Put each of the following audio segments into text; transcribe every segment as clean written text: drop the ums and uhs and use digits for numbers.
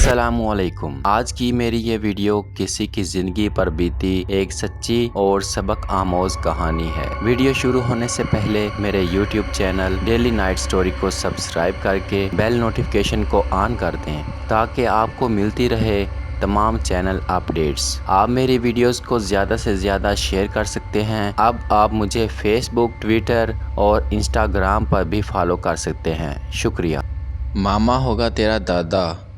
अस्सलामुअलैकुम। आज की मेरी ये वीडियो किसी की ज़िंदगी पर बीती एक सच्ची और सबक आमोज़ कहानी है। वीडियो शुरू होने से पहले मेरे YouTube channel daily night story को सब्सक्राइब करके बेल नोटिफिकेशन को ऑन कर दें ताकि आपको मिलती रहे तमाम चैनल अपडेट्स। आप मेरी वीडियोस को ज़्यादा से ज़्यादा शेयर कर सकते हैं। अब आप मुझे फेसबुक, ट्विटर और इंस्टाग्राम पर भी फॉलो कर सकते हैं। शुक्रिया। मामा होगा तेरा दादा।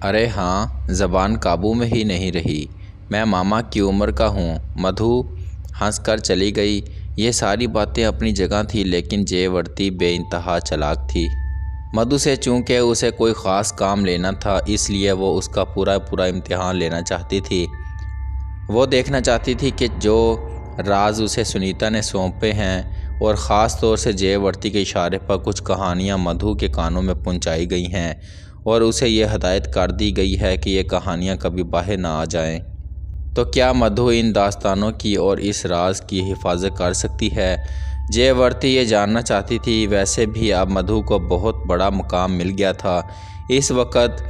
अरे हाँ, ज़बान काबू में ही नहीं रही। मैं मामा की उम्र का हूँ। मधु हंसकर चली गई। ये सारी बातें अपनी जगह थी, लेकिन जयवर्ती बेइंतहा चालाक थी। मधु से चूँकि उसे कोई ख़ास काम लेना था, इसलिए वो उसका पूरा इम्तिहान लेना चाहती थी। वो देखना चाहती थी कि जो राज उसे सुनीता ने सौंपे हैं और ख़ास तौर से जयवर्ती के इशारे पर कुछ कहानियाँ मधु के कानों में पहुँचाई गई हैं और उसे ये हदायत कर दी गई है कि ये कहानियाँ कभी बाहर ना आ जाएं। तो क्या मधु इन दास्तानों की और इस राज की हिफाजत कर सकती है? जयवर्ती ये जानना चाहती थी। वैसे भी अब मधु को बहुत बड़ा मुकाम मिल गया था। इस वक्त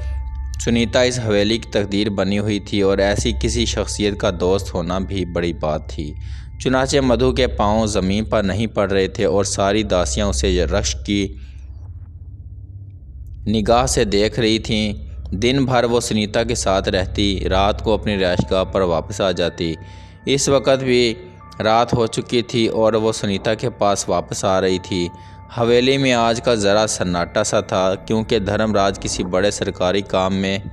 सुनीता इस हवेली की तकदीर बनी हुई थी और ऐसी किसी शख्सियत का दोस्त होना भी बड़ी बात थी। चुनाचे मधु के पाँव ज़मीन पर नहीं पड़ रहे थे और सारी दासियां उसे रश्क की निगाह से देख रही थीं। दिन भर वो सुनीता के साथ रहती, रात को अपनी रिहाइशगाह पर वापस आ जाती। इस वक्त भी रात हो चुकी थी और वो सुनीता के पास वापस आ रही थी। हवेली में आज का ज़रा सन्नाटा सा था, क्योंकि धर्मराज किसी बड़े सरकारी काम में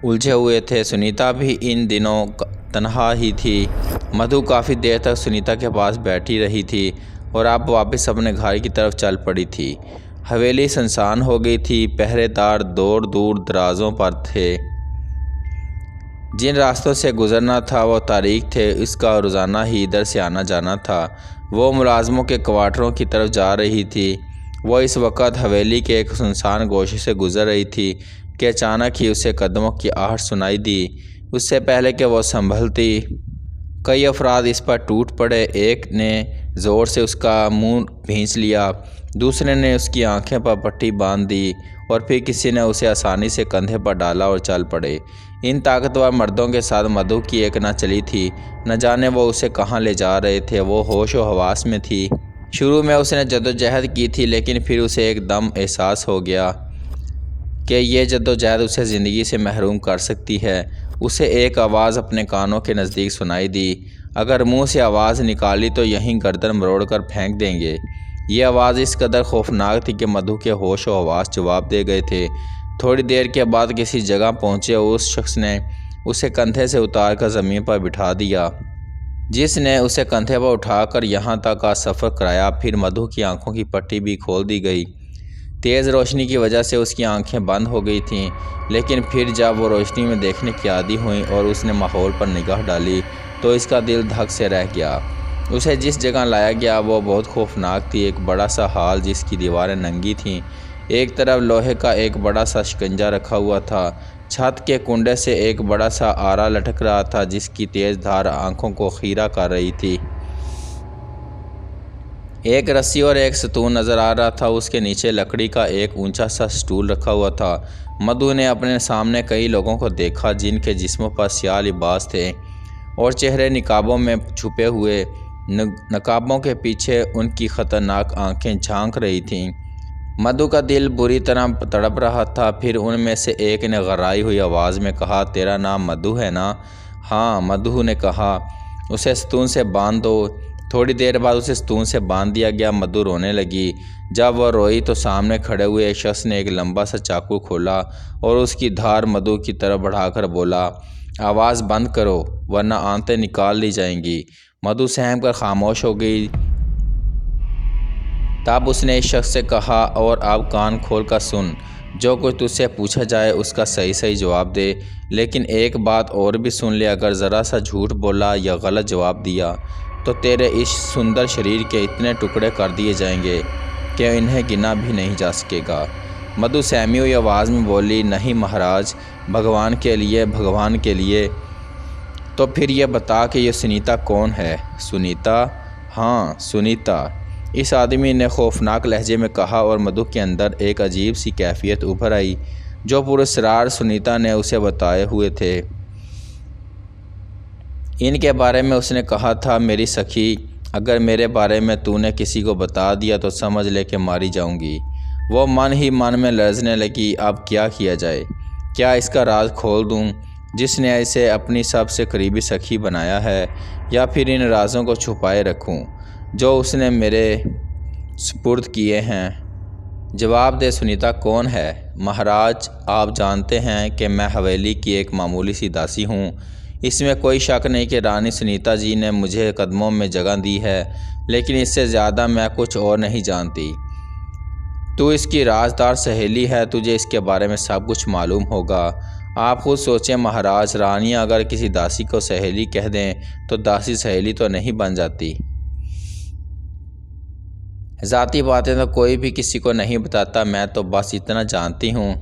उलझे हुए थे। सुनीता भी इन दिनों तन्हा ही थी। मधु काफ़ी देर तक सुनीता के पास बैठी रही थी और अब वापस अपने घर की तरफ चल पड़ी थी। हवेली सुनसान हो गई थी। पहरेदार दूर दूर दराजों पर थे। जिन रास्तों से गुजरना था वो तारीख थे। इसका रोज़ाना ही इधर से आना जाना था। वो मुलाजमों के क्वार्टरों की तरफ जा रही थी। वो इस वक्त हवेली के एक सुनसान गोशे से गुजर रही थी कि अचानक ही उसे कदमों की आहट सुनाई दी। उससे पहले कि वो संभलती, कई अफराद इस पर टूट पड़े। एक ने ज़ोर से उसका मुंह भींच लिया, दूसरे ने उसकी आंखें पर पट्टी बांध दी और फिर किसी ने उसे आसानी से कंधे पर डाला और चल पड़े। इन ताकतवर मर्दों के साथ मधु की एक न चली थी। न जाने वो उसे कहाँ ले जा रहे थे। वो होश व हवास में थी। शुरू में उसने जद्दोजहद की थी, लेकिन फिर उसे एकदम एहसास हो गया कि ये जद्दोजहद उसे ज़िंदगी से महरूम कर सकती है। उसे एक आवाज़ अपने कानों के नज़दीक सुनाई दी। अगर मुंह से आवाज़ निकाली तो यहीं गर्दन मरोड़ कर फेंक देंगे। ये आवाज़ इस कदर खौफनाक थी कि मधु के होश व हवास जवाब दे गए थे। थोड़ी देर के बाद किसी जगह पहुँचे उस शख्स ने उसे कंधे से उतार कर ज़मीन पर बिठा दिया, जिसने उसे कंधे पर उठाकर यहाँ तक का सफ़र कराया। फिर मधु की आंखों की पट्टी भी खोल दी गई। तेज़ रोशनी की वजह से उसकी आंखें बंद हो गई थीं, लेकिन फिर जब वो रोशनी में देखने की आदी हुई और उसने माहौल पर निगाह डाली तो इसका दिल धक से रह गया। उसे जिस जगह लाया गया वो बहुत खौफनाक थी। एक बड़ा सा हाल जिसकी दीवारें नंगी थीं। एक तरफ लोहे का एक बड़ा सा शिकंजा रखा हुआ था। छत के कुंडे से एक बड़ा सा आरा लटक रहा था, जिसकी तेज़ धार आंखों को खीरा कर रही थी। एक रस्सी और एक सतून नज़र आ रहा था। उसके नीचे लकड़ी का एक ऊंचा सा स्टूल रखा हुआ था। मधु ने अपने सामने कई लोगों को देखा, जिनके जिस्मों पर स्याह लिबास थे और चेहरे निकाबों में छुपे हुए। नकाबों के पीछे उनकी ख़तरनाक आंखें झांक रही थीं। मधु का दिल बुरी तरह तड़प रहा था। फिर उनमें से एक ने गर्राई हुई आवाज़ में कहा, तेरा नाम मधु है ना? हाँ, मधु ने कहा। उसे सतून से बांध दो। थोड़ी देर बाद उसे सतून से बांध दिया गया। मधु रोने लगी। जब वह रोई तो सामने खड़े हुए एक शख्स ने एक लंबा सा चाकू खोला और उसकी धार मधु की तरफ बढ़ाकर बोला, आवाज़ बंद करो वरना आंतें निकाल ली जाएंगी। मधु सहम कर खामोश हो गई। तब उसने इस शख्स से कहा, और अब कान खोल कर सुन, जो कुछ तुझसे पूछा जाए उसका सही सही जवाब दे। लेकिन एक बात और भी सुन ले, अगर ज़रा सा झूठ बोला या गलत जवाब दिया तो तेरे इस सुंदर शरीर के इतने टुकड़े कर दिए जाएंगे कि इन्हें गिना भी नहीं जा सकेगा। मधु सहमी हुई आवाज़ में बोली, नहीं महाराज, भगवान के लिए, भगवान के लिए। तो फिर ये बता कि ये सुनीता कौन है? सुनीता? हाँ, सुनीता, इस आदमी ने खौफनाक लहजे में कहा और मधु के अंदर एक अजीब सी कैफियत उभर आई। जो पुरस्कार सुनीता ने उसे बताए हुए थे। इनके बारे में उसने कहा था, मेरी सखी, अगर मेरे बारे में तूने किसी को बता दिया तो समझ ले कि मारी जाऊंगी। वो मन ही मन में लरजने लगी। अब क्या किया जाए? क्या इसका राज खोल दूं जिसने इसे अपनी सबसे करीबी सखी बनाया है, या फिर इन राज़ों को छुपाए रखूं जो उसने मेरे सुपुर्द किए हैं? जवाब दे सुनीता, कौन है? महाराज, आप जानते हैं कि मैं हवेली की एक मामूली सी दासी हूँ। इसमें कोई शक नहीं कि रानी सुनीता जी ने मुझे कदमों में जगह दी है, लेकिन इससे ज़्यादा मैं कुछ और नहीं जानती। तू इसकी राजदार सहेली है, तुझे इसके बारे में सब कुछ मालूम होगा। आप खुद सोचें महाराज, रानियाँ अगर किसी दासी को सहेली कह दें तो दासी सहेली तो नहीं बन जाती। ज़ाती बातें तो कोई भी किसी को नहीं बताता। मैं तो बस इतना जानती हूँ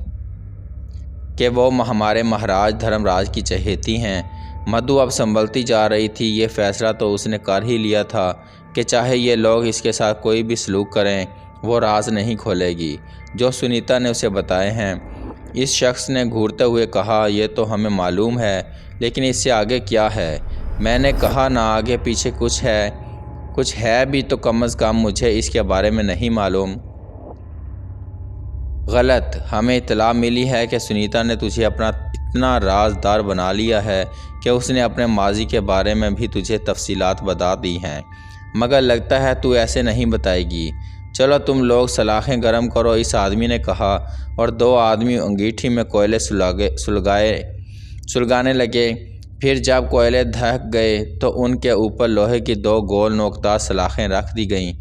कि वो हमारे महाराज धर्मराज की चहेती हैं। मधु अब संभलती जा रही थी। ये फ़ैसला तो उसने कर ही लिया था कि चाहे ये लोग इसके साथ कोई भी सलूक करें, वो राज नहीं खोलेगी जो सुनीता ने उसे बताए हैं। इस शख्स ने घूरते हुए कहा, यह तो हमें मालूम है, लेकिन इससे आगे क्या है? मैंने कहा ना, आगे पीछे कुछ है भी तो कम अज़ कम मुझे इसके बारे में नहीं मालूम। गलत। हमें इत्तला मिली है कि सुनीता ने तुझे अपना इतना राजदार बना लिया है कि उसने अपने माजी के बारे में भी तुझे तफसीलात बता दी हैं, मगर लगता है तू ऐसे नहीं बताएगी। चलो तुम लोग सलाखें गर्म करो, इस आदमी ने कहा, और दो आदमी अंगीठी में कोयले सुलगाने लगे। फिर जब कोयले धक गए तो उनके ऊपर लोहे की दो गोल नोकदार सलाखें रख दी गईं।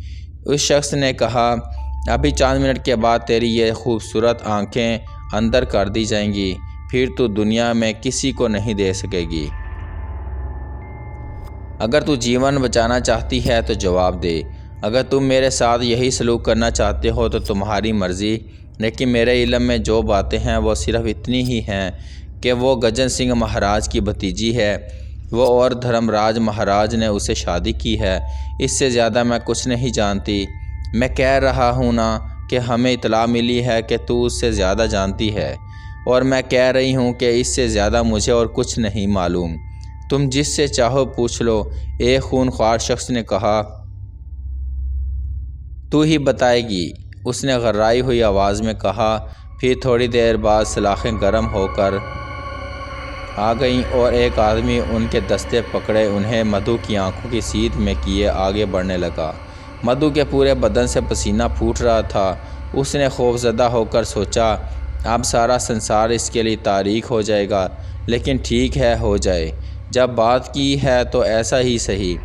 उस शख्स ने कहा, अभी चंद मिनट के बाद तेरी ये खूबसूरत आंखें अंदर कर दी जाएंगी, फिर तू दुनिया में किसी को नहीं दे सकेगी। अगर तू जीवन बचाना चाहती है तो जवाब दे। अगर तुम मेरे साथ यही सलूक करना चाहते हो तो तुम्हारी मर्ज़ी, लेकिन मेरे इल्म में जो बातें हैं वो सिर्फ़ इतनी ही हैं कि वो गजन सिंह महाराज की भतीजी है। वो और धर्मराज महाराज ने उसे शादी की है। इससे ज़्यादा मैं कुछ नहीं जानती। मैं कह रहा हूँ ना कि हमें इतला मिली है कि तू उससे ज़्यादा जानती है, और मैं कह रही हूँ कि इससे ज़्यादा मुझे और कुछ नहीं मालूम। तुम जिससे चाहो पूछ लो। एक खूनख्वार शख्स ने कहा, तू ही बताएगी, उसने गर्राई हुई आवाज़ में कहा। फिर थोड़ी देर बाद सलाखें गर्म होकर आ गईं और एक आदमी उनके दस्ते पकड़े उन्हें मधु की आंखों की सीध में किए आगे बढ़ने लगा। मधु के पूरे बदन से पसीना फूट रहा था। उसने खौफज़दा होकर सोचा, अब सारा संसार इसके लिए तारीख हो जाएगा, लेकिन ठीक है, हो जाए। जब बात की है तो ऐसा ही सही।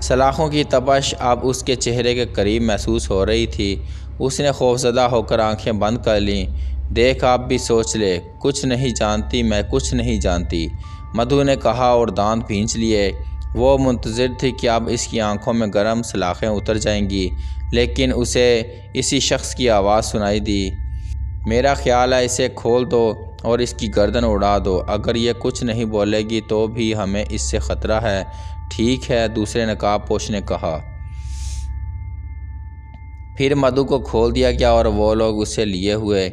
सलाखों की तपश अब उसके चेहरे के करीब महसूस हो रही थी। उसने खौफज़दा होकर आंखें बंद कर लीं। देख, आप भी सोच ले, कुछ नहीं जानती, मैं कुछ नहीं जानती, मधु ने कहा और दांत भींच लिए। वो मुंतज़िर थी कि अब इसकी आंखों में गर्म सलाखें उतर जाएंगी, लेकिन उसे इसी शख्स की आवाज़ सुनाई दी, मेरा ख्याल है इसे खोल दो और इसकी गर्दन उड़ा दो। अगर ये कुछ नहीं बोलेगी तो भी हमें इससे ख़तरा है। ठीक है, दूसरे नकाबपोश ने कहा। फिर मधु को खोल दिया गया और वो लोग उसे लिए हुए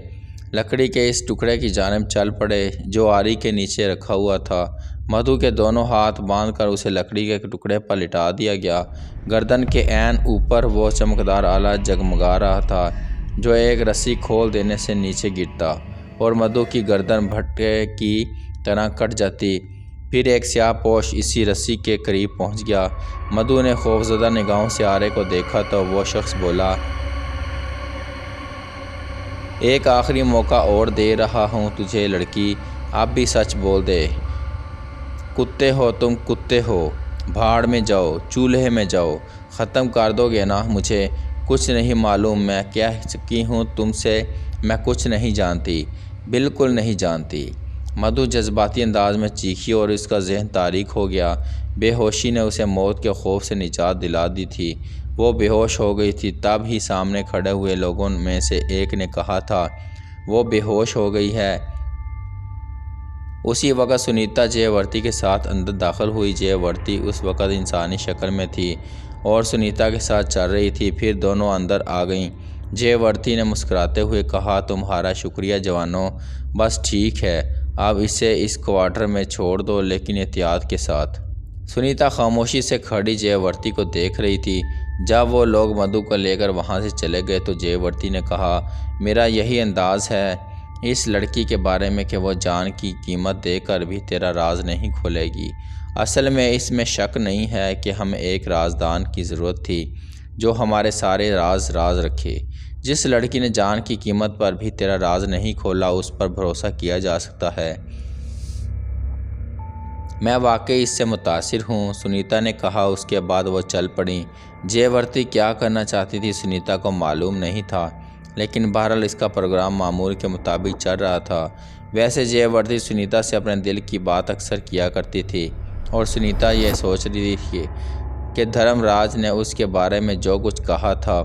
लकड़ी के इस टुकड़े की जानिब चल पड़े जो आरी के नीचे रखा हुआ था। मधु के दोनों हाथ बांधकर उसे लकड़ी के टुकड़े पर लिटा दिया गया। गर्दन के ऐन ऊपर वो चमकदार आला जगमगा रहा था जो एक रस्सी खोल देने से नीचे गिरता और मधु की गर्दन भट्टे की तरह कट जाती। फिर एक स्याहपोश इसी रस्सी के करीब पहुंच गया। मधु ने खौफज़दा निगाहों से आरे को देखा तो वो शख्स बोला, एक आखिरी मौका और दे रहा हूँ तुझे लड़की, आप भी सच बोल दे। कुत्ते हो तुम, कुत्ते हो, भाड़ में जाओ, चूल्हे में जाओ, ख़त्म कर दोगे ना मुझे? कुछ नहीं मालूम, मैं कह चुकी हूँ तुमसे, मैं कुछ नहीं जानती, बिल्कुल नहीं जानती। मधु जज्बाती अंदाज में चीखी और उसका जहन तारीक हो गया। बेहोशी ने उसे मौत के खौफ से निजात दिला दी थी। वो बेहोश हो गई थी। तब ही सामने खड़े हुए लोगों में से एक ने कहा था, वो बेहोश हो गई है। उसी वक़्त सुनीता जयवर्ती के साथ अंदर दाखिल हुई। जयवर्ती उस वक़्त इंसानी शक्ल में थी और सुनीता के साथ चल रही थी। फिर दोनों अंदर आ गईं। जयवर्ती ने मुस्कुराते हुए कहा, तुम्हारा शुक्रिया जवानों, बस ठीक है, अब इसे इस क्वार्टर में छोड़ दो, लेकिन एहतियात के साथ। सुनीता खामोशी से खड़ी जयवर्ती को देख रही थी। जब वो लोग मधु को लेकर वहाँ से चले गए तो जयवर्ती ने कहा, मेरा यही अंदाज़ है इस लड़की के बारे में कि वो जान की कीमत देकर भी तेरा राज नहीं खोलेगी। असल में इसमें शक नहीं है कि हमें एक राजदान की ज़रूरत थी जो हमारे सारे राज रखे। जिस लड़की ने जान की कीमत पर भी तेरा राज नहीं खोला, उस पर भरोसा किया जा सकता है। मैं वाकई इससे मुतासिर हूँ, सुनीता ने कहा। उसके बाद वो चल पड़ी। जयवर्ती क्या करना चाहती थी सुनीता को मालूम नहीं था, लेकिन बहरहाल इसका प्रोग्राम मामूल के मुताबिक चल रहा था। वैसे जयवर्ती सुनीता से अपने दिल की बात अक्सर किया करती थी और सुनीता यह सोच रही थी कि धर्मराज ने उसके बारे में जो कुछ कहा था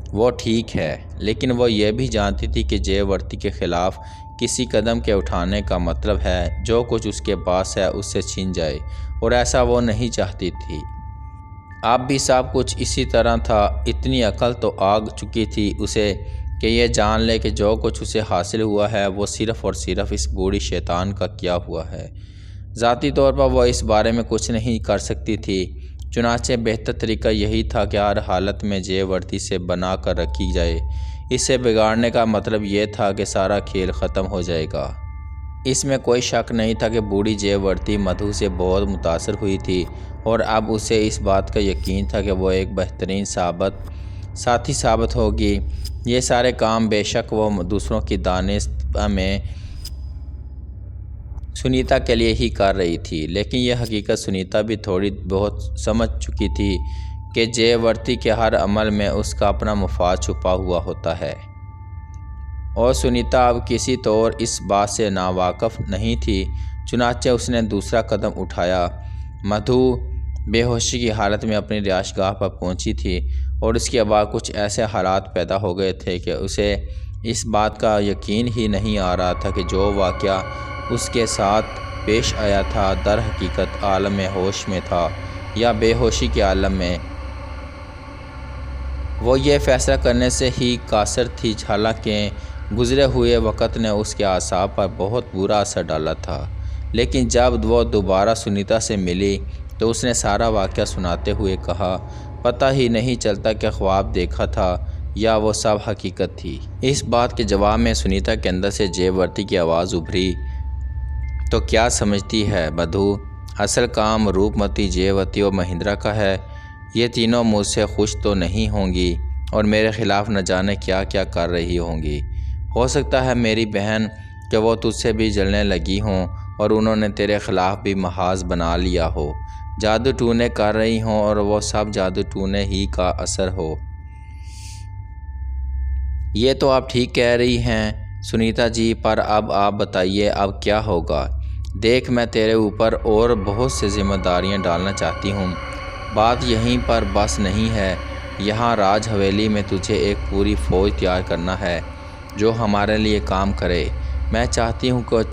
वो ठीक है, लेकिन वो ये भी जानती थी कि जयवर्ती के ख़िलाफ़ किसी कदम के उठाने का मतलब है जो कुछ उसके पास है उससे छीन जाए, और ऐसा वो नहीं चाहती थी। अब भी सब कुछ इसी तरह था। इतनी अकल तो आ चुकी थी उसे कि ये जान ले कि जो कुछ उसे हासिल हुआ है वो सिर्फ़ और सिर्फ इस बूढ़ी शैतान का किया हुआ है। ज़ाती तौर पर वह इस बारे में कुछ नहीं कर सकती थी, चुनाचे बेहतर तरीका यही था कि हर हालत में जयवर्ती से बना कर रखी जाए। इसे बिगाड़ने का मतलब ये था कि सारा खेल ख़त्म हो जाएगा। इसमें कोई शक नहीं था कि बूढ़ी जयवर्ती मधु से बहुत मुतासर हुई थी और अब उसे इस बात का यकीन था कि वो एक बेहतरीन साथी साबित होगी। ये सारे काम बेशक वो दूसरों की दानिश में सुनीता के लिए ही कर रही थी, लेकिन यह हकीकत सुनीता भी थोड़ी बहुत समझ चुकी थी कि जयवर्ती के हर अमल में उसका अपना मुफाद छुपा हुआ होता है, और सुनीता अब किसी तौर इस बात से नावाकिफ़ नहीं थी। चुनाचे उसने दूसरा कदम उठाया। मधु बेहोशी की हालत में अपनी रिहाइशगाह पर पहुंची थी और उसके बाद कुछ ऐसे हालात पैदा हो गए थे कि उसे इस बात का यकीन ही नहीं आ रहा था कि जो वाक़या उसके साथ पेश आया था दर हकीकत आलम होश में था या बेहोशी के आलम में। वो ये फ़ैसला करने से ही कासर थी, हालांकि गुज़रे हुए वक़्त ने उसके आसाब पर बहुत बुरा असर डाला था। लेकिन जब वो दोबारा सुनीता से मिली तो उसने सारा वाक़या सुनाते हुए कहा, पता ही नहीं चलता कि ख्वाब देखा था या वो सब हकीकत थी। इस बात के जवाब में सुनीता के अंदर से जयवर्ती की आवाज़ उभरी, तो क्या समझती है मधु, असल काम रूपमती, जयवती और महिंद्रा का है। ये तीनों मुझसे खुश तो नहीं होंगी और मेरे ख़िलाफ़ न जाने क्या क्या कर रही होंगी। हो सकता है मेरी बहन कि वो तुझसे भी जलने लगी हों और उन्होंने तेरे ख़िलाफ़ भी महाज बना लिया हो, जादू टूने कर रही हों और वो सब जादू टूने ही का असर हो। ये तो आप ठीक कह रही हैं सुनीता जी, पर अब आप बताइए अब क्या होगा। देख, मैं तेरे ऊपर और बहुत सी जिम्मेदारियां डालना चाहती हूँ। बात यहीं पर बस नहीं है, यहाँ राज हवेली में तुझे एक पूरी फ़ौज तैयार करना है जो हमारे लिए काम करे। मैं चाहती हूँ कि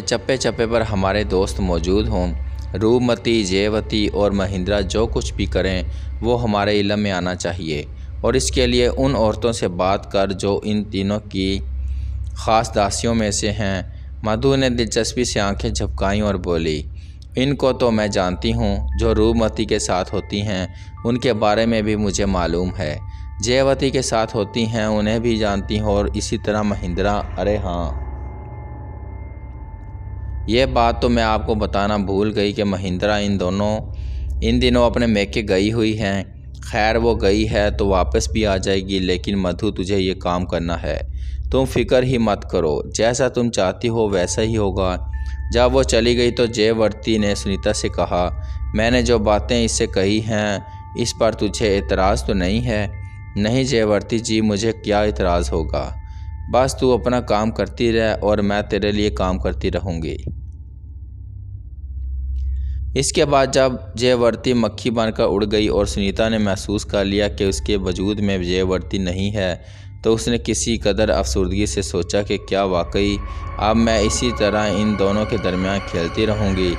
चप्पे चप्पे पर हमारे दोस्त मौजूद हों। रूपमती, जयवती और महिंद्रा जो कुछ भी करें वो हमारे इल्म में आना चाहिए, और इसके लिए उन औरतों से बात कर जो इन तीनों की ख़ास दासियों में से हैं। मधु ने दिलचस्पी से आंखें झपकाईं और बोली, इनको तो मैं जानती हूँ, जो रूपमती के साथ होती हैं उनके बारे में भी मुझे मालूम है, जयवती के साथ होती हैं उन्हें भी जानती हूँ, और इसी तरह महिंद्रा। अरे हाँ, ये बात तो मैं आपको बताना भूल गई कि महिंद्रा इन दिनों अपने मैके गई हुई हैं। खैर, वो गई है तो वापस भी आ जाएगी, लेकिन मधु तुझे ये काम करना है। तुम फिक्र ही मत करो, जैसा तुम चाहती हो वैसा ही होगा। जब वो चली गई तो जयवर्ती ने सुनीता से कहा, मैंने जो बातें इससे कही हैं इस पर तुझे एतराज़ तो नहीं है? नहीं जयवर्ती जी, मुझे क्या एतराज़ होगा। बस तू अपना काम करती रह और मैं तेरे लिए काम करती रहूँगी। इसके बाद जब जयवर्ती मक्खी बनकर उड़ गई और सुनीता ने महसूस कर लिया कि उसके वजूद में जयवर्ती नहीं है, तो उसने किसी कदर अफसुर्दगी से सोचा कि क्या वाकई अब मैं इसी तरह इन दोनों के दरमियान खेलती रहूँगी,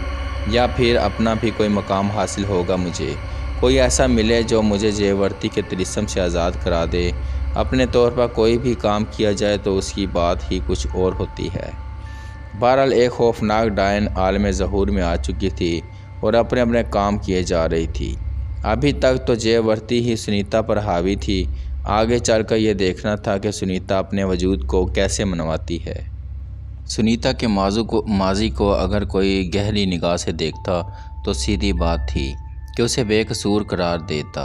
या फिर अपना भी कोई मकाम हासिल होगा मुझे। कोई ऐसा मिले जो मुझे जयवर्ती के तिलिस्म से आज़ाद करा दे। अपने तौर पर कोई भी काम किया जाए तो उसकी बात ही कुछ और होती है। बहरहाल एक खौफनाक डायन आलम ज़हूर में आ चुकी थी और अपने अपने काम किए जा रही थी। अभी तक तो जयवर्ती ही सुनीता पर हावी थी, आगे चलकर यह देखना था कि सुनीता अपने वजूद को कैसे मनवाती है। सुनीता के माजी को अगर कोई गहरी निगाह से देखता तो सीधी बात थी कि उसे बेकसूर करार देता।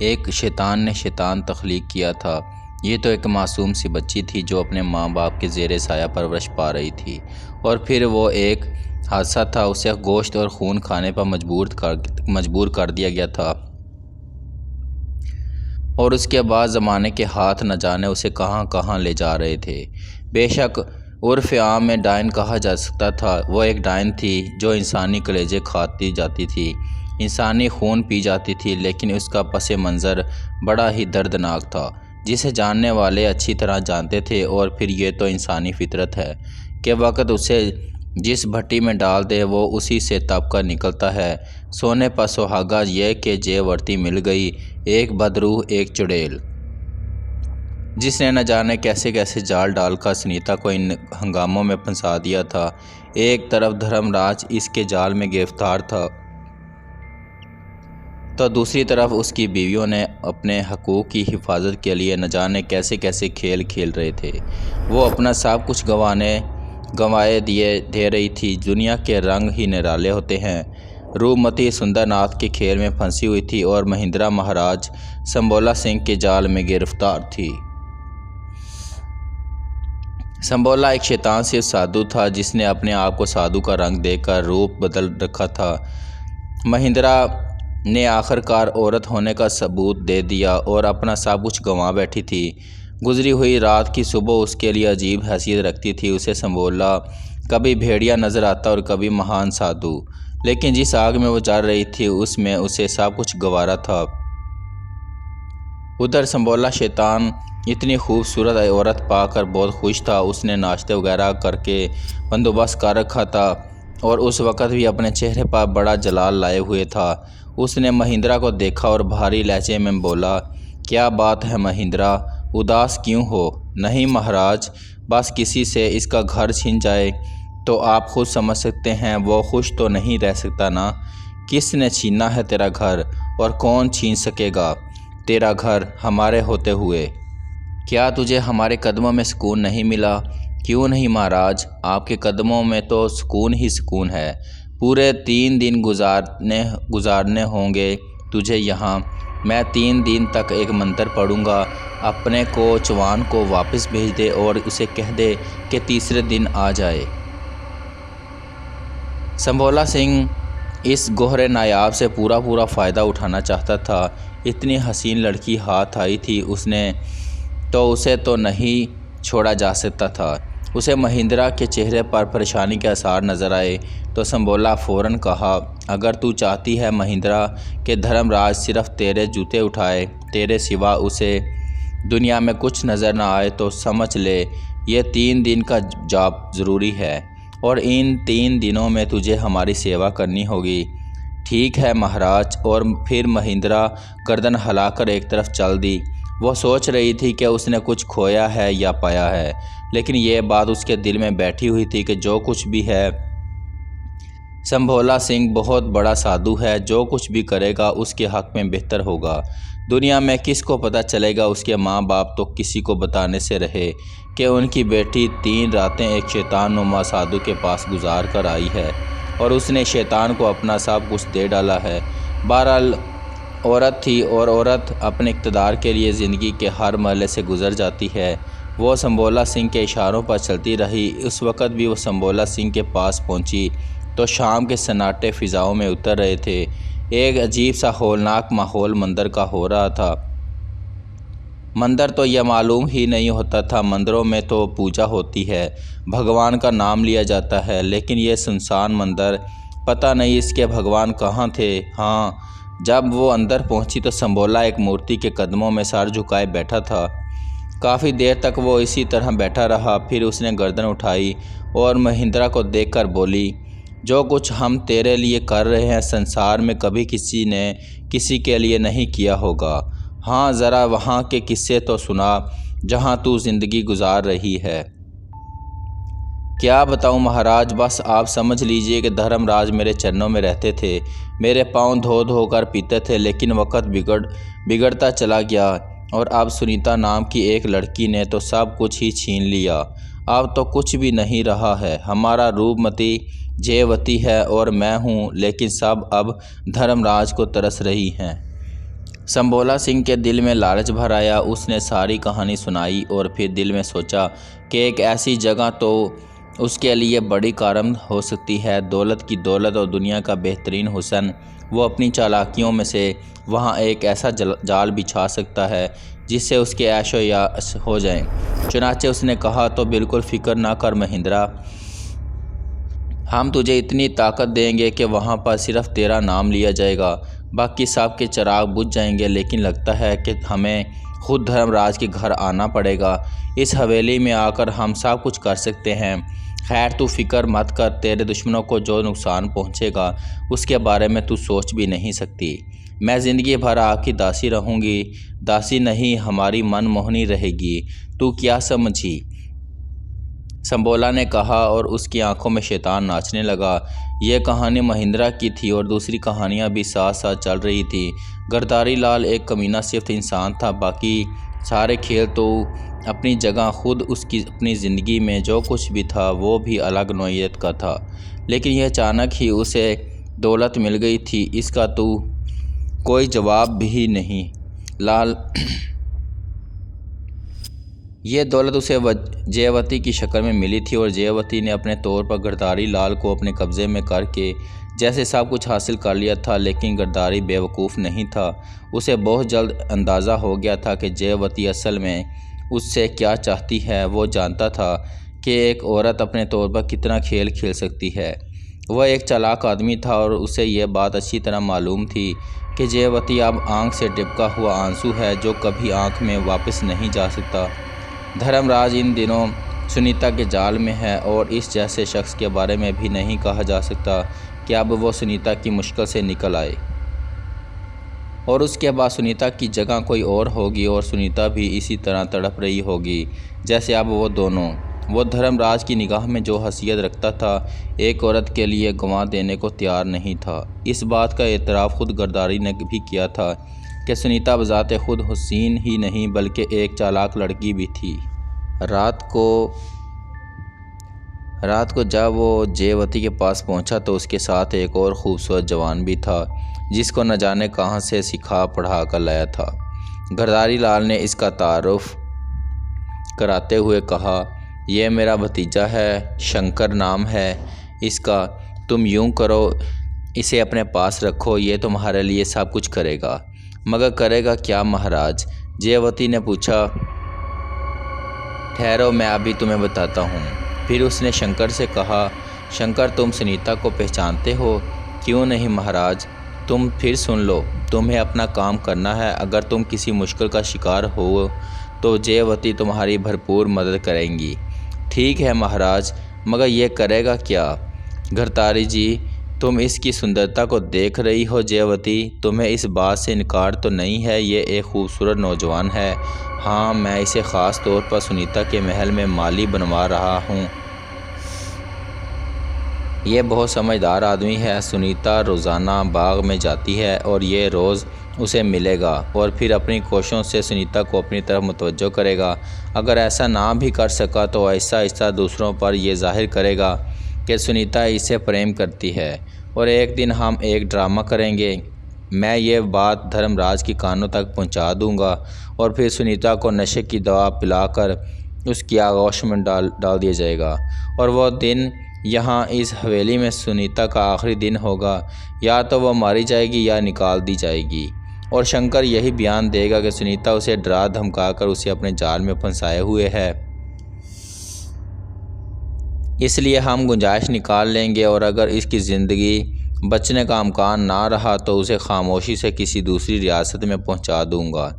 एक शैतान ने शैतान तख्लीक किया था। ये तो एक मासूम सी बच्ची थी जो अपने माँ बाप के ज़ेरे साया परवरिश पा रही थी, और फिर वो एक हादसा था, उसे गोश्त और खून खाने पर मजबूर कर दिया गया था, और उसके बाद ज़माने के हाथ न जाने उसे कहाँ कहाँ ले जा रहे थे। बेशक उर्फ़ आम में डायन कहा जा सकता था। वो एक डायन थी जो इंसानी कलेजे खाती जाती थी, इंसानी खून पी जाती थी, लेकिन उसका पस मंज़र बड़ा ही दर्दनाक था, जिसे जानने वाले अच्छी तरह जानते थे। और फिर ये तो इंसानी फितरत है कि वक़्त उसे जिस भट्टी में डाल दे वो उसी से तप कर निकलता है। सोने पर सुहागा ये कि जयवर्ती मिल गई, एक बदरूह, एक चुड़ैल, जिसने न जाने कैसे कैसे जाल डालकर सुनीता को इन हंगामों में फंसा दिया था। एक तरफ धर्मराज इसके जाल में गिरफ्तार था, तो दूसरी तरफ उसकी बीवियों ने अपने हकूक़ की हिफाजत के लिए न जाने कैसे कैसे खेल खेल रहे थे। वो अपना सब कुछ गंवाए दे रही थी। दुनिया के रंग ही निराले होते हैं। रूपमती सुंदरनाथ के खेल में फंसी हुई थी और महिंद्रा महाराज संबोला सिंह के जाल में गिरफ्तार थी। संबोला एक शैतान सिर्फ साधु था, जिसने अपने आप को साधु का रंग देकर रूप बदल रखा था। महिंद्रा ने आखिरकार औरत होने का सबूत दे दिया और अपना सब कुछ गंवा बैठी थी। गुजरी हुई रात की सुबह उसके लिए अजीब हैसियत रखती थी। उसे संबोला कभी भेड़िया नज़र आता और कभी महान साधु, लेकिन जिस आग में वो जल रही थी उसमें उसे सब कुछ गंवारा था। उधर संबोला शैतान इतनी खूबसूरत औरत पाकर बहुत खुश था। उसने नाश्ते वगैरह करके बंदोबस्त कर रखा था और उस वक़्त भी अपने चेहरे पर बड़ा जलाल लाए हुए था। उसने महिंद्रा को देखा और भारी लहजे में बोला, क्या बात है महिंद्रा, उदास क्यों हो? नहीं महाराज, बस किसी से इसका घर छीन जाए तो आप खुद समझ सकते हैं, वो खुश तो नहीं रह सकता ना। किसने छीना है तेरा घर, और कौन छीन सकेगा तेरा घर हमारे होते हुए? क्या तुझे हमारे कदमों में सुकून नहीं मिला? क्यों नहीं महाराज, आपके कदमों में तो सुकून ही सुकून है। पूरे 3 दिन गुजारने होंगे तुझे यहाँ। मैं 3 दिन तक एक मंत्र पढ़ूँगा। अपने कोचवान को वापस भेज दे और उसे कह दे कि तीसरे दिन आ जाए। संबोला सिंह इस गोहरे नायाब से पूरा फ़ायदा उठाना चाहता था। इतनी हसीन लड़की हाथ आई थी उसे तो नहीं छोड़ा जा सकता था। उसे महिंद्रा के चेहरे पर परेशानी के आसार नज़र आए तो संबोला फ़ौरन कहा, अगर तू चाहती है महिंद्रा कि धर्मराज सिर्फ तेरे जूते उठाए, तेरे सिवा उसे दुनिया में कुछ नज़र ना आए, तो समझ ले ये 3 दिन का जॉब ज़रूरी है और इन 3 दिनों में तुझे हमारी सेवा करनी होगी। ठीक है महाराज। और फिर महिंद्रा गर्दन हिलाकर एक तरफ चल दी। वो सोच रही थी कि उसने कुछ खोया है या पाया है, लेकिन ये बात उसके दिल में बैठी हुई थी कि जो कुछ भी है, संबोला सिंह बहुत बड़ा साधु है। जो कुछ भी करेगा उसके हक़ में बेहतर होगा। दुनिया में किसको पता चलेगा? उसके माँ बाप तो किसी को बताने से रहे कि उनकी बेटी 3 रातें एक शैतान नुमा साधु के पास गुजार कर आई है और उसने शैतान को अपना सब कुछ दे डाला है। बहरहाल औरत थी और औरत अपने इक़्तिदार के लिए ज़िंदगी के हर मरहले से गुज़र जाती है। वो संबोला सिंह के इशारों पर चलती रही। उस वक़्त भी वो संबोला सिंह के पास पहुंची तो शाम के सन्नाटे फ़िज़ाओं में उतर रहे थे। एक अजीब सा हौलनाक माहौल मंदिर का हो रहा था। मंदिर तो यह मालूम ही नहीं होता था। मंदिरों में तो पूजा होती है, भगवान का नाम लिया जाता है, लेकिन ये सुनसान मंदिर, पता नहीं इसके भगवान कहाँ थे। हाँ, जब वो अंदर पहुंची तो संबोला एक मूर्ति के कदमों में सर झुकाए बैठा था। काफ़ी देर तक वो इसी तरह बैठा रहा। फिर उसने गर्दन उठाई और महिंद्रा को देखकर बोली, जो कुछ हम तेरे लिए कर रहे हैं संसार में कभी किसी ने किसी के लिए नहीं किया होगा। हाँ, ज़रा वहाँ के किस्से तो सुना जहाँ तू ज़िंदगी गुजार रही है। क्या बताऊँ महाराज, बस आप समझ लीजिए कि धर्मराज मेरे चरणों में रहते थे, मेरे पाँव धो धो कर पीते थे, लेकिन वक्त बिगड़ता चला गया और अब सुनीता नाम की एक लड़की ने तो सब कुछ ही छीन लिया। अब तो कुछ भी नहीं रहा है। हमारा रूपमती जयवती है और मैं हूँ, लेकिन सब अब धर्मराज को तरस रही हैं। संबोला सिंह के दिल में लालच भर आया। उसने सारी कहानी सुनाई और फिर दिल में सोचा कि एक ऐसी जगह तो उसके लिए बड़ी कारम हो सकती है। दौलत की दौलत और दुनिया का बेहतरीन हुस्न, वो अपनी चालाकियों में से वहाँ एक ऐसा जाल बिछा सकता है जिससे उसके ऐशो याश हो जाएं। चुनाचे उसने कहा, तो बिल्कुल फ़िक्र ना कर महेंद्रा, हम तुझे इतनी ताकत देंगे कि वहाँ पर सिर्फ तेरा नाम लिया जाएगा, बाकी सब के चिराग बुझ जाएंगे। लेकिन लगता है कि हमें खुद धर्मराज के घर आना पड़ेगा। इस हवेली में आकर हम सब कुछ कर सकते हैं। खैर तू फिक्र मत कर, तेरे दुश्मनों को जो नुकसान पहुँचेगा उसके बारे में तू सोच भी नहीं सकती। मैं ज़िंदगी भर आपकी दासी रहूँगी। दासी नहीं, हमारी मनमोहनी रहेगी। तू क्या समझी? संबोला ने कहा और उसकी आंखों में शैतान नाचने लगा। यह कहानी महिंद्रा की थी और दूसरी कहानियां भी साथ साथ चल रही थी। गरदारी लाल एक कमीना सिर्फ इंसान था, बाकी सारे खेल तो अपनी जगह। खुद उसकी अपनी ज़िंदगी में जो कुछ भी था वो भी अलग नौइयत का था, लेकिन यह अचानक ही उसे दौलत मिल गई थी, इसका तो कोई जवाब भी नहीं। लाल ये दौलत उसे जयवती की शक्ल में मिली थी और जयवती ने अपने तौर पर गरदारी लाल को अपने कब्ज़े में करके जैसे सब कुछ हासिल कर लिया था। लेकिन गरदारी बेवकूफ़ नहीं था। उसे बहुत जल्द अंदाज़ा हो गया था कि जयवती असल में उससे क्या चाहती है। वो जानता था कि एक औरत अपने तौर पर कितना खेल खेल सकती है। वह एक चालाक आदमी था और उसे यह बात अच्छी तरह मालूम थी कि जयवती अब आँख से टिपका हुआ आंसू है जो कभी आँख में वापस नहीं जा सकता। धर्मराज इन दिनों सुनीता के जाल में है और इस जैसे शख्स के बारे में भी नहीं कहा जा सकता कि अब वो सुनीता की मुश्किल से निकल आए और उसके बाद सुनीता की जगह कोई और होगी और सुनीता भी इसी तरह तड़प रही होगी जैसे अब वो दोनों। वो धर्मराज की निगाह में जो हैसियत रखता था, एक औरत के लिए गंवा देने को तैयार नहीं था। इस बात का एतराफ़ खुद गरदारी ने भी किया था कि सुनीता बज़ाते खुद हुसीन ही नहीं बल्कि एक चालाक लड़की भी थी। रात को जब वो जयवती के पास पहुंचा तो उसके साथ एक और ख़ूबसूरत जवान भी था जिसको न जाने कहां से सिखा पढ़ा कर लाया था। गरदारी लाल ने इसका तारुफ कराते हुए कहा, यह मेरा भतीजा है, शंकर नाम है इसका। तुम यूं करो, इसे अपने पास रखो, ये तुम्हारे लिए सब कुछ करेगा। मगर करेगा क्या महाराज? जयवती ने पूछा। ठहरो, मैं अभी तुम्हें बताता हूँ। फिर उसने शंकर से कहा, शंकर तुम सुनीता को पहचानते हो? क्यों नहीं महाराज, तुम फिर सुन लो, तुम्हें अपना काम करना है। अगर तुम किसी मुश्किल का शिकार हो तो जयवती तुम्हारी भरपूर मदद करेंगी। ठीक है महाराज, मगर ये करेगा क्या? गरदारी जी, तुम इसकी सुंदरता को देख रही हो जयवती, तुम्हें इस बात से इनकार तो नहीं है ये एक खूबसूरत नौजवान है। हाँ, मैं इसे ख़ास तौर पर सुनीता के महल में माली बनवा रहा हूँ। ये बहुत समझदार आदमी है। सुनीता रोज़ाना बाग में जाती है और ये रोज़ उसे मिलेगा और फिर अपनी कोशिशों से सुनीता को अपनी तरफ मुतवज्जो करेगा। अगर ऐसा ना भी कर सका तो आहिस्ता आहिस्ता दूसरों पर यह ज़ाहिर करेगा कि सुनीता इसे प्रेम करती है और एक दिन हम एक ड्रामा करेंगे। मैं ये बात धर्मराज की कानों तक पहुंचा दूंगा और फिर सुनीता को नशे की दवा पिलाकर उसकी आगोश में डाल दिया जाएगा और वह दिन यहाँ इस हवेली में सुनीता का आखिरी दिन होगा। या तो वह मारी जाएगी या निकाल दी जाएगी और शंकर यही बयान देगा कि सुनीता उसे डरा धमकाकर उसे अपने जाल में फंसाए हुए है। इसलिए हम गुंजाइश निकाल लेंगे और अगर इसकी ज़िंदगी बचने का इम्कान ना रहा तो उसे खामोशी से किसी दूसरी रियासत में पहुंचा दूंगा।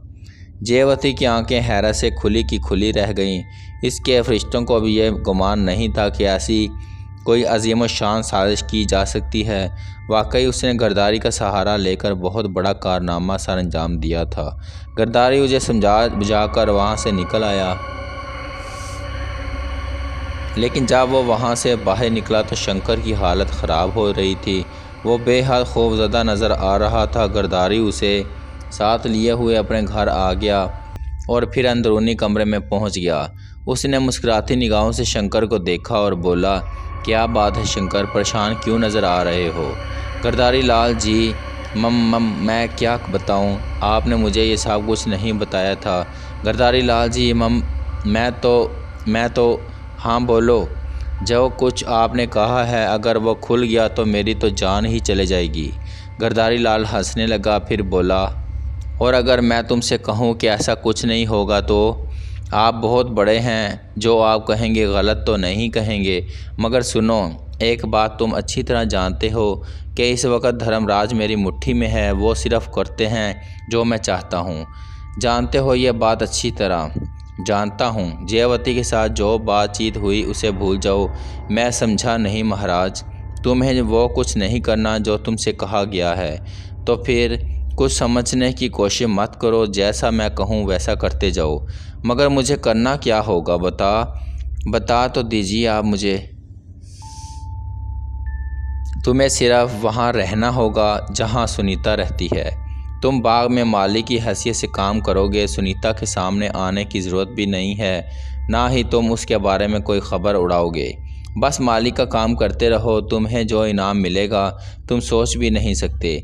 जयवती की आंखें हैरत से खुली की खुली रह गईं। इसके फरिश्तों को भी यह गुमान नहीं था कि ऐसी कोई अजीम व शान साजिश की जा सकती है। वाकई उसने गर्दारी का सहारा लेकर बहुत बड़ा कारनामा सर अंजाम दिया था। गर्दारी उसे समझा बुझाकर वहाँ से निकल आया, लेकिन जब वो वहाँ से बाहर निकला तो शंकर की हालत ख़राब हो रही थी। वो बेहद खौफज़दा नज़र आ रहा था। गर्दारी उसे साथ लिए हुए अपने घर आ गया और फिर अंदरूनी कमरे में पहुँच गया। उसने मुस्कुराती निगाहों से शंकर को देखा और बोला, क्या बात है शंकर, परेशान क्यों नज़र आ रहे हो? गर्दारी लाल जी, मैं क्या बताऊं, आपने मुझे ये सब कुछ नहीं बताया था। गर्दारी लाल जी, मैं तो हाँ बोलो, जो कुछ आपने कहा है अगर वो खुल गया तो मेरी तो जान ही चले जाएगी। गर्दारी लाल हंसने लगा, फिर बोला, और अगर मैं तुमसे कहूँ कि ऐसा कुछ नहीं होगा तो? आप बहुत बड़े हैं, जो आप कहेंगे गलत तो नहीं कहेंगे। मगर सुनो, एक बात तुम अच्छी तरह जानते हो कि इस वक्त धर्मराज मेरी मुट्ठी में है। वो सिर्फ करते हैं जो मैं चाहता हूँ। जानते हो ये बात अच्छी तरह? जानता हूँ। जयवती के साथ जो बातचीत हुई उसे भूल जाओ। मैं समझा नहीं महाराज, तुम्हें वो कुछ नहीं करना जो तुमसे कहा गया है। तो फिर कुछ समझने की कोशिश मत करो, जैसा मैं कहूँ वैसा करते जाओ। मगर मुझे करना क्या होगा, बता तो दीजिए आप मुझे। तुम्हें सिर्फ वहाँ रहना होगा जहाँ सुनीता रहती है। तुम बाग में माली की हैसियत से काम करोगे। सुनीता के सामने आने की ज़रूरत भी नहीं है, ना ही तुम उसके बारे में कोई ख़बर उड़ाओगे। बस माली का काम करते रहो। तुम्हें जो इनाम मिलेगा तुम सोच भी नहीं सकते।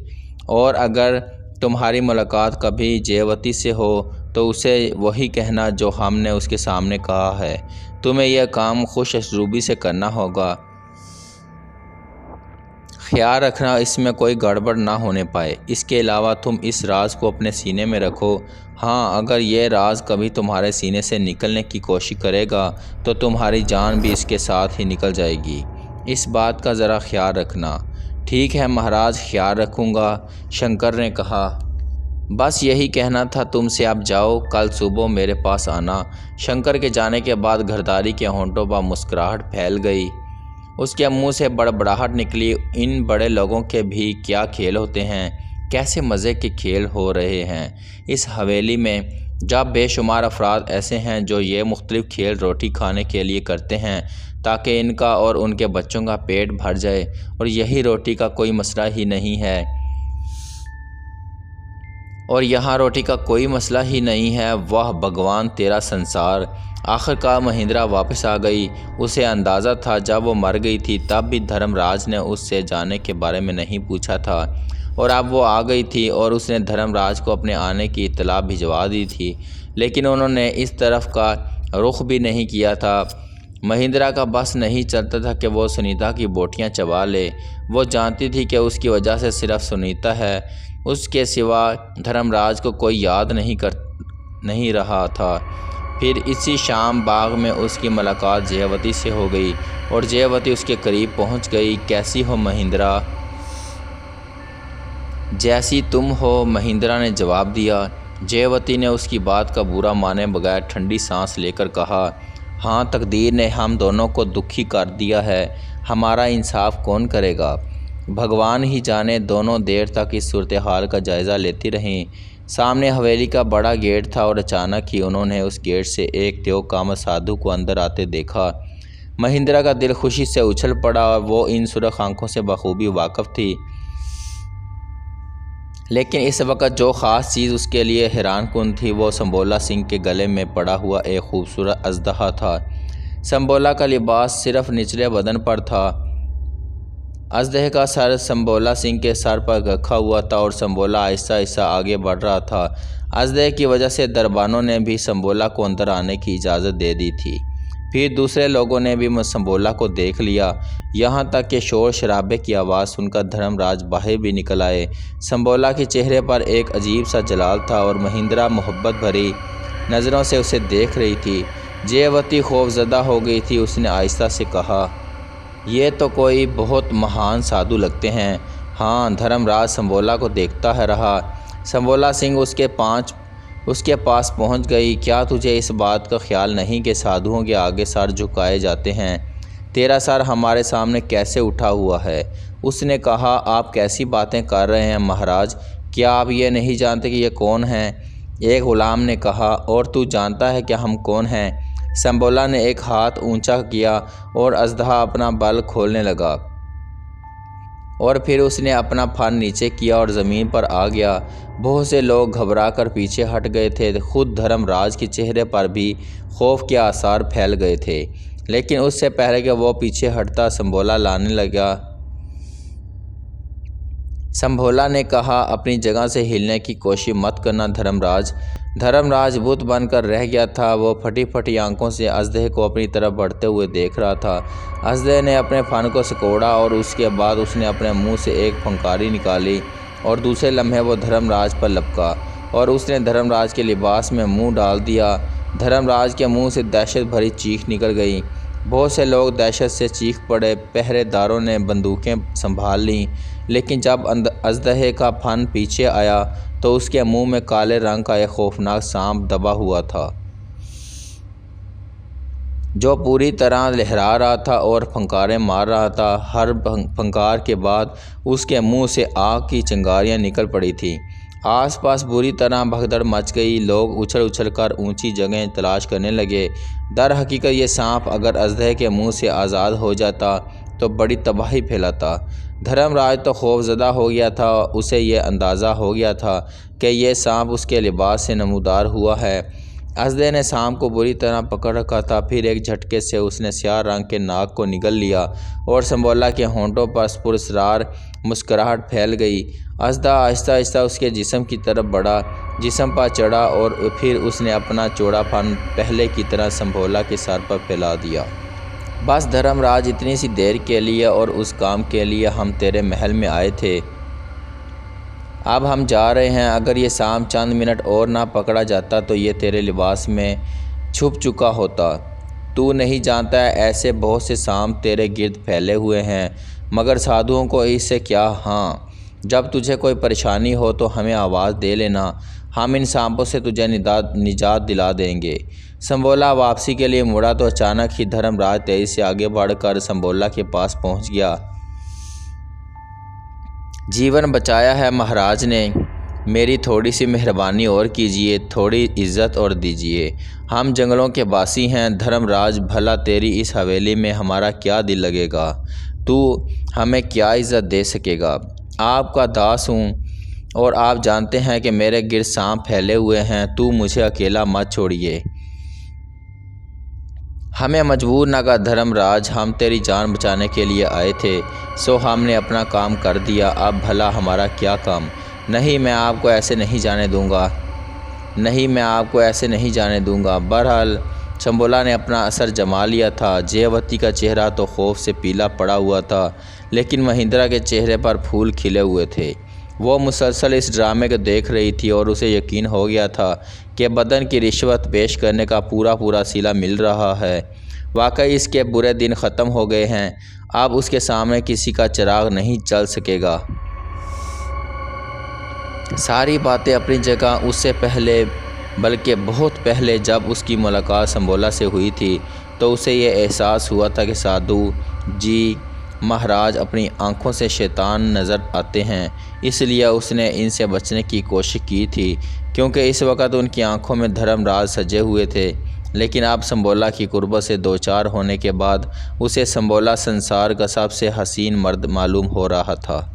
और अगर तुम्हारी मुलाकात कभी जयवती से हो तो उसे वही कहना जो हमने उसके सामने कहा है। तुम्हें यह काम खुश असलूबी से करना होगा। ख्याल रखना इसमें कोई गड़बड़ ना होने पाए। इसके अलावा तुम इस राज को अपने सीने में रखो। हाँ, अगर यह राज कभी तुम्हारे सीने से निकलने की कोशिश करेगा तो तुम्हारी जान भी इसके साथ ही निकल जाएगी। इस बात का ज़रा ख्याल रखना। ठीक है महाराज, ख्याल रखूँगा, शंकर ने कहा। बस यही कहना था तुमसे, अब जाओ, कल सुबह मेरे पास आना। शंकर के जाने के बाद गर्दारी के होंठों पर मुस्कुराहट फैल गई। उसके मुंह से बड़बड़ाहट निकली। इन बड़े लोगों के भी क्या खेल होते हैं, कैसे मज़े के खेल हो रहे हैं इस हवेली में। जब बेशुमार अफराद ऐसे हैं जो ये मुख्तलिफ़ खेल रोटी खाने के लिए करते हैं ताकि इनका और उनके बच्चों का पेट भर जाए, और यही रोटी का कोई मसला ही नहीं है। और यहाँ रोटी का कोई मसला ही नहीं है। वाह भगवान, तेरा संसार। आखिरकार महिंद्रा वापस आ गई। उसे अंदाज़ा था जब वो मर गई थी तब भी धर्मराज ने उससे जाने के बारे में नहीं पूछा था, और अब वो आ गई थी और उसने धर्मराज को अपने आने की इत्तला भिजवा दी थी, लेकिन उन्होंने इस तरफ का रुख भी नहीं किया था। महिंद्रा का बस नहीं चलता था कि वो सुनीता की बोटियां चबा ले। वो जानती थी कि उसकी वजह से सिर्फ सुनीता है, उसके सिवा धर्मराज को कोई याद नहीं रहा था। फिर इसी शाम बाग में उसकी मुलाकात जयवती से हो गई और जयवती उसके करीब पहुंच गई। कैसी हो महिंद्रा? जैसी तुम हो, महिंद्रा ने जवाब दिया। जयवती ने उसकी बात का बुरा माने बगैर ठंडी सांस लेकर कहा, हाँ, तकदीर ने हम दोनों को दुखी कर दिया है। हमारा इंसाफ कौन करेगा? भगवान ही जाने। दोनों देर तक इस सूरत हाल का जायज़ा लेती रहीं। सामने हवेली का बड़ा गेट था और अचानक ही उन्होंने उस गेट से एक त्योकामत साधु को अंदर आते देखा। महिंद्रा का दिल खुशी से उछल पड़ा और वो इन सुर्ख आंखों से बखूबी वाकिफ़ थी, लेकिन इस वक्त जो ख़ास चीज़ उसके लिए हैरानकुन थी वो संबोला सिंह के गले में पड़ा हुआ एक खूबसूरत अजदहा था। संबोला का लिबास सिर्फ निचले बदन पर था। अजदहे का सर संबोला सिंह के सर पर रखा हुआ था और संबोला आहिस्ता आहिस्ता आगे बढ़ रहा था। अजदहे की वजह से दरबानों ने भी संबोला को अंदर आने की इजाज़त दे दी थी। फिर दूसरे लोगों ने भी संबोला को देख लिया, यहाँ तक कि शोर शराबे की आवाज़ सुनकर धर्मराज बाहर भी निकल आए। संबोला के चेहरे पर एक अजीब सा जलाल था और महिंद्रा मोहब्बत भरी नज़रों से उसे देख रही थी। जयवती खौफज़दा हो गई थी। उसने आहिस्ता से कहा, ये तो कोई बहुत महान साधु लगते हैं। हाँ, धर्मराज संबोला को देखता है रहा। संबोला सिंह उसके पास पहुंच गई। क्या तुझे इस बात का ख्याल नहीं कि साधुओं के आगे सर झुकाए जाते हैं? तेरा सर हमारे सामने कैसे उठा हुआ है। उसने कहा, आप कैसी बातें कर रहे हैं महाराज, क्या आप ये नहीं जानते कि ये कौन है। एक गुलाम ने कहा, और तू जानता है कि हम कौन हैं। संबोला ने एक हाथ ऊंचा किया और अजदहा अपना बल खोलने लगा और फिर उसने अपना फन नीचे किया और ज़मीन पर आ गया। बहुत से लोग घबराकर पीछे हट गए थे। खुद धर्मराज के चेहरे पर भी खौफ के आसार फैल गए थे, लेकिन उससे पहले कि वो पीछे हटता संबोला लाने लगा। संभोला ने कहा, अपनी जगह से हिलने की कोशिश मत करना धर्मराज। धर्मराज बुत बनकर रह गया था। वो फटी फटी आंखों से अजदहे को अपनी तरफ बढ़ते हुए देख रहा था। अजदहे ने अपने फन को सिकोड़ा और उसके बाद उसने अपने मुंह से एक फंकारी निकाली और दूसरे लम्हे वो धर्मराज पर लपका और उसने धर्मराज के लिबास में मुंह डाल दिया। धर्मराज के मुंह से दहशत भरी चीख निकल गई। बहुत से लोग दहशत से चीख पड़े। पहरेदारों ने बंदूकें संभाल लीं, लेकिन जब अजदहे का फन पीछे आया तो उसके मुंह में काले रंग का एक खौफनाक सांप दबा हुआ था, जो पूरी तरह लहरा रहा था और फंकारें मार रहा था। हर फंकार के बाद उसके मुंह से आग की चिंगारियां निकल पड़ी थीं। आसपास बुरी तरह भगदड़ मच गई। लोग उछल उछल कर ऊंची जगह तलाश करने लगे। दर हकीकत ये सांप अगर अजदहे के मुंह से आज़ाद हो जाता तो बड़ी तबाही फैलाता। धर्मराज तो खौफजदा हो गया था। उसे ये अंदाज़ा हो गया था कि यह सांप उसके लिबास से नमूदार हुआ है। अजदहे ने सांप को बुरी तरह पकड़ रखा था। फिर एक झटके से उसने स्याह रंग के नाक को निगल लिया और संबोला के होंठों पर पुरस्रार मुस्कुराहट फैल गई। अजदहा आहिस्ता आहिस्ता उसके जिस्म की तरफ बढ़ा, जिस्म पर चढ़ा और फिर उसने अपना चौड़ा फन पहले की तरह संबोला के सर पर फैला दिया। बस धर्मराज, इतनी सी देर के लिए और उस काम के लिए हम तेरे महल में आए थे। अब हम जा रहे हैं। अगर ये सांप चंद मिनट और ना पकड़ा जाता तो ये तेरे लिबास में छुप चुका होता। तू नहीं जानता है, ऐसे बहुत से सांप तेरे गिर्द फैले हुए हैं, मगर साधुओं को इससे क्या। हाँ, जब तुझे कोई परेशानी हो तो हमें आवाज़ दे लेना, हम इन सांपों से तुझे निजात दिला देंगे। संबोला वापसी के लिए मुड़ा तो अचानक ही धर्मराज तेजी से आगे बढ़कर संबोला के पास पहुंच गया। जीवन बचाया है महाराज ने, मेरी थोड़ी सी मेहरबानी और कीजिए, थोड़ी इज्जत और दीजिए। हम जंगलों के बासी हैं धर्मराज, भला तेरी इस हवेली में हमारा क्या दिल लगेगा। तू हमें क्या इज्जत दे सकेगा। आपका दास हूँ और आप जानते हैं कि मेरे गिर्द सांप फैले हुए हैं। तू मुझे अकेला मत छोड़िए। हमें मजबूर न कर धर्मराज, हम तेरी जान बचाने के लिए आए थे, सो हमने अपना काम कर दिया। अब भला हमारा क्या काम। नहीं, मैं आपको ऐसे नहीं जाने दूंगा। नहीं, मैं आपको ऐसे नहीं जाने दूंगा। बहरहाल संबोला ने अपना असर जमा लिया था। जयवती का चेहरा तो खौफ से पीला पड़ा हुआ था, लेकिन महिंद्रा के चेहरे पर फूल खिले हुए थे। वो मुसलसल इस ड्रामे को देख रही थी और उसे यकीन हो गया था कि बदन की रिश्वत पेश करने का पूरा सिला मिल रहा है। वाकई इसके बुरे दिन ख़त्म हो गए हैं। अब उसके सामने किसी का चिराग नहीं चल सकेगा। सारी बातें अपनी जगह। उससे पहले, बल्कि बहुत पहले, जब उसकी मुलाकात संबोला से हुई थी तो उसे ये एहसास हुआ था कि साधु जी महाराज अपनी आंखों से शैतान नज़र आते हैं। इसलिए उसने इनसे बचने की कोशिश की थी, क्योंकि इस वक्त उनकी आंखों में धर्मराज सजे हुए थे। लेकिन अब संबोला की कुर्बत से दो चार होने के बाद उसे संबोला संसार का सबसे हसीन मर्द मालूम हो रहा था।